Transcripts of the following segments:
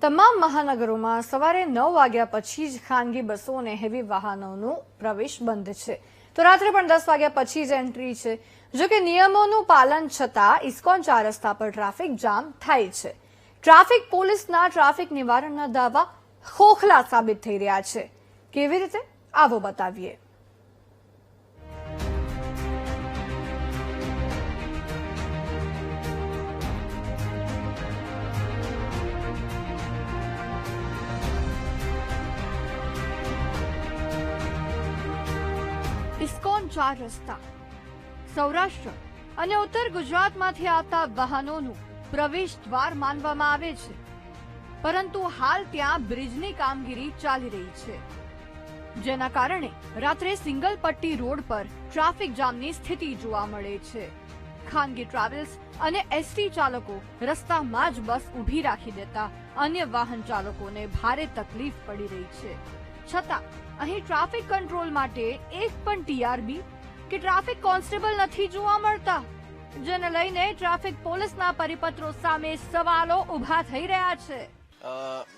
તમામ મહાનગરોમાં સવારે 9 વાગ્યા પછી જ ખાનગી બસો અને હેવી વાહનોનો પ્રવેશ બંધ છે, તો રાત્રે પણ 10 વાગ્યા પછી જ એન્ટ્રી છે. જો કે નિયમોનું પાલન છતાં ઇસ્કોન 4 રસ્તા પર ટ્રાફિક જામ થાય છે. ટ્રાફિક પોલીસના ટ્રાફિક નિવારણના દાવા ખોખલા સાબિત થઈ રહ્યા છે. કેવી રીતે? આવો બતાવીએ. ઇસ્કોન 4 રસ્તા સૌરાષ્ટ્ર અને ઉત્તર ગુજરાતમાંથી આવતા વાહનોનું પ્રવેશ દ્વાર માનવામાં આવે છે, પરંતુ હાલ ત્યાં બ્રિજની કામગીરી ચાલી રહી છે, જેના કારણે રાત્રે સિંગલ પટ્ટી રોડ પર ટ્રાફિક જામની સ્થિતિ જોવા મળે છે. ખાનગી ટ્રાવેલ્સ અને એસટી ચાલકો રસ્તામાં જ બસ ઊભી રાખી દેતા અન્ય વાહન ચાલકોને ભારે તકલીફ પડી રહી છે. છતાં અહીં ટ્રાફિક કંટ્રોલ માટે એક પણ ટીઆરબી કે ટ્રાફિક કોન્સ્ટેબલ નથી જોવા મળતા, જેને લઈને ટ્રાફિક પોલીસના પરિપત્રો સામે સવાલો ઉભા થઈ રહ્યા છે.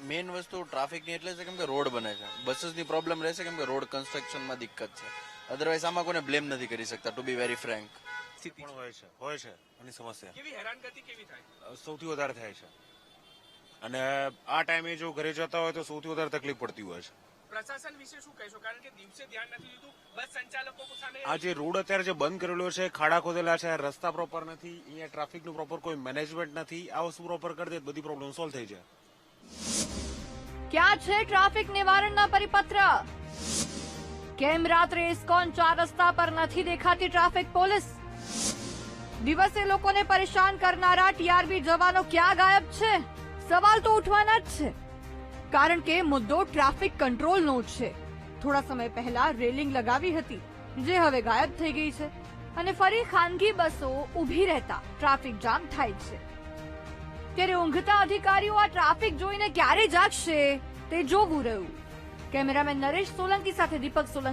મેઇન વસ્તુ ટ્રાફિકની એટલે છે કેમ કે રોડ બને છે, બસીસની પ્રોબ્લેમ રહેશે કેમ કે રોડ કન્સ્ટ્રક્શનમાં દિક્કત છે. અધરવાઇઝ આમાં કોઈને બ્લેમ નથી કરી શકતા, ટુ બી વેરી ફ્રેન્ક. હોય છે આની સમસ્યા કેવી હેરાનગતિ કેવી થાય? સૌથી વધારે થાય છે, અને આ ટાઈમે જો ઘરે જતા હોય તો સૌથી વધારે તકલીફ પડતી હોય છે. પ્રશાસન વિશે શું કહેશો? કારણ કે દિવસે ધ્યાન નથી દીધું, બસ સંચાલકો સામે આ જે રોડ અત્યારે જે બંધ કરેલો છે, ખાડા ખોદેલા છે, રસ્તા પ્રોપર નથી, અહીંયા ટ્રાફિકનું પ્રોપર કોઈ મેનેજમેન્ટ નથી. આ વસ્તુ પ્રોપર કરી દે બધી પ્રોબ્લેમ સોલ્વ થઈ જાય. ક્યાં છે ટ્રાફિક નિવારણના પરિપત્ર? કેમ રાત્રે ઇસ્કોન 4 રસ્તા પર નથી દેખાતી ટ્રાફિક પોલીસ? દિવસે લોકોને પરેશાન કરનારા ટીઆરબી જવાનો ક્યાં ગાયબ છે? સવાલ તો ઉઠવાના જ છે, કારણ કે મુદ્દો ટ્રાફિક કંટ્રોલનો છે. થોડા સમય પહેલા રેલિંગ લગાવી હતી, જે હવે ગાયબ થઈ ગઈ છે, અને ફરી ખાનગી બસો ઊભી રહેતા ટ્રાફિક જામ થાય છે. ત્યારે ઊંઘતા અધિકારીઓ આ ટ્રાફિક જોઈને ક્યારે જાગશે તે જોવું રહ્યું. કેમેરામેન નરેશ સોલંકી સાથે દીપક સોલંકી.